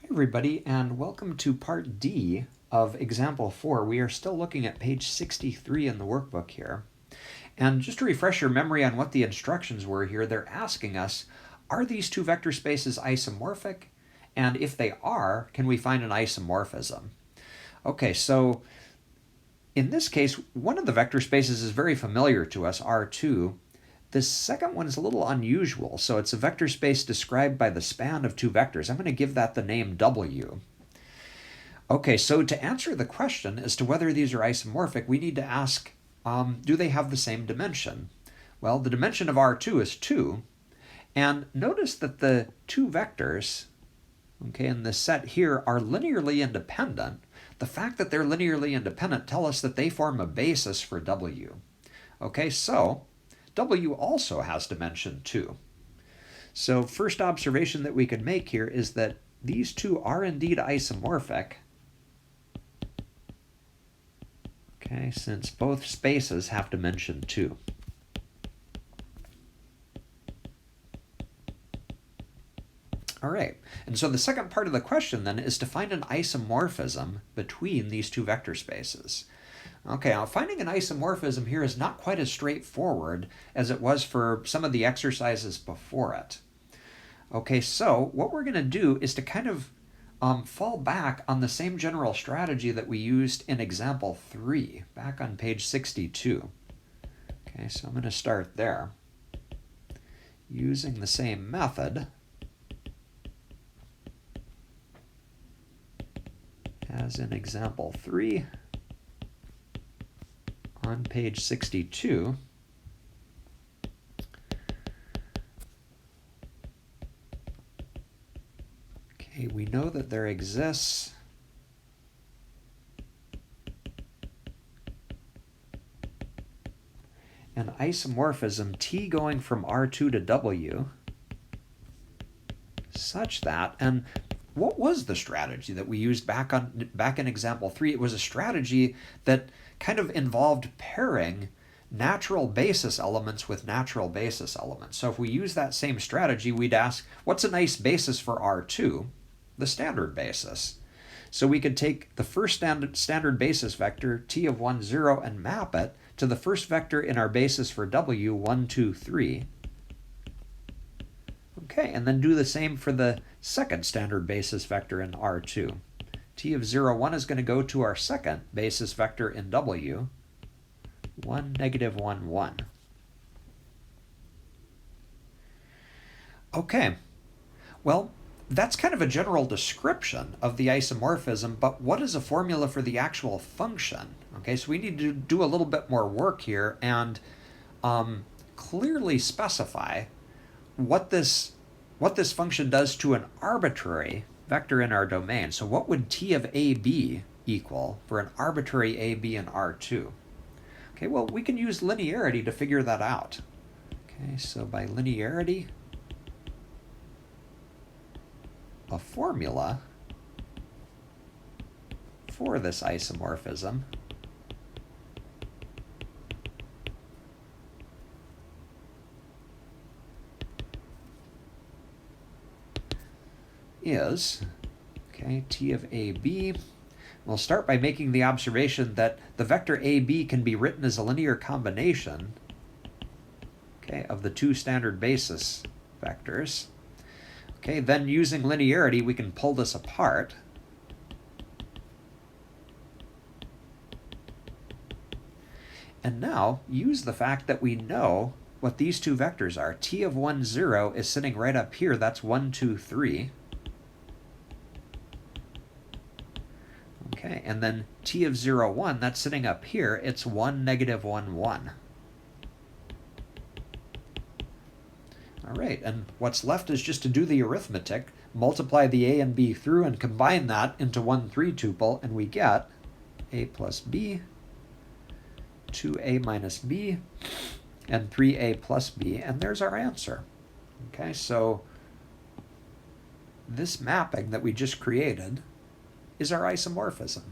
Hi everybody, and welcome to part D of example 4. We are still looking at page 63 in the workbook here. And just to refresh your memory on what the instructions were here, they're asking us, are these two vector spaces isomorphic? And if they are, can we find an isomorphism? Okay, so in this case, one of the vector spaces is very familiar to us, R2. This second one is a little unusual, so it's a vector space described by the span of two vectors. I'm going to give that the name W. Okay, so to answer the question as to whether these are isomorphic, we need to ask, do they have the same dimension? Well, the dimension of R2 is 2, and notice that the two vectors, okay, in this set here are linearly independent. The fact that they're linearly independent tell us that they form a basis for W. Okay, so W also has dimension 2. So first observation that we can make here is that these two are indeed isomorphic. Okay, since both spaces have dimension 2. All right, and so the second part of the question then is to find an isomorphism between these two vector spaces. Okay, now finding an isomorphism here is not quite as straightforward as it was for some of the exercises before it. Okay, so what we're going to do is to kind of fall back on the same general strategy that we used in example 3, back on page 62. Okay, so I'm going to start there. Using the same method as in example 3 on page 62. Okay, we know that there exists an isomorphism T going from R2 to W such that, and what was the strategy that we used back in example 3? It was a strategy that kind of involved pairing natural basis elements with natural basis elements. So if we use that same strategy, we'd ask, what's a nice basis for R2? The standard basis. So we could take the first standard basis vector, T of 1, 0, and map it to the first vector in our basis for W, 1, 2, 3. Okay, and then do the same for the second standard basis vector in R2. T of 0, 1 is going to go to our second basis vector in W, 1, negative 1, 1. Okay, well, that's kind of a general description of the isomorphism, but what is a formula for the actual function? Okay, so we need to do a little bit more work here and clearly specify what this function does to an arbitrary vector in our domain. So what would T of AB equal for an arbitrary AB in R2? Okay, well, we can use linearity to figure that out. Okay, so by linearity, a formula for this isomorphism is, okay, T of AB. We'll start by making the observation that the vector AB can be written as a linear combination, okay, of the two standard basis vectors. Okay, then using linearity, we can pull this apart. And now use the fact that we know what these two vectors are. T of 1, 0 is sitting right up here. That's 1, 2, 3. Okay, and then T of 0, 1, that's sitting up here. It's 1, negative 1, 1. All right, and what's left is just to do the arithmetic, multiply the a and b through, and combine that into 1, 3 tuple, and we get a plus b, 2a minus b, and 3a plus b, and there's our answer. Okay, so this mapping that we just created is our isomorphism.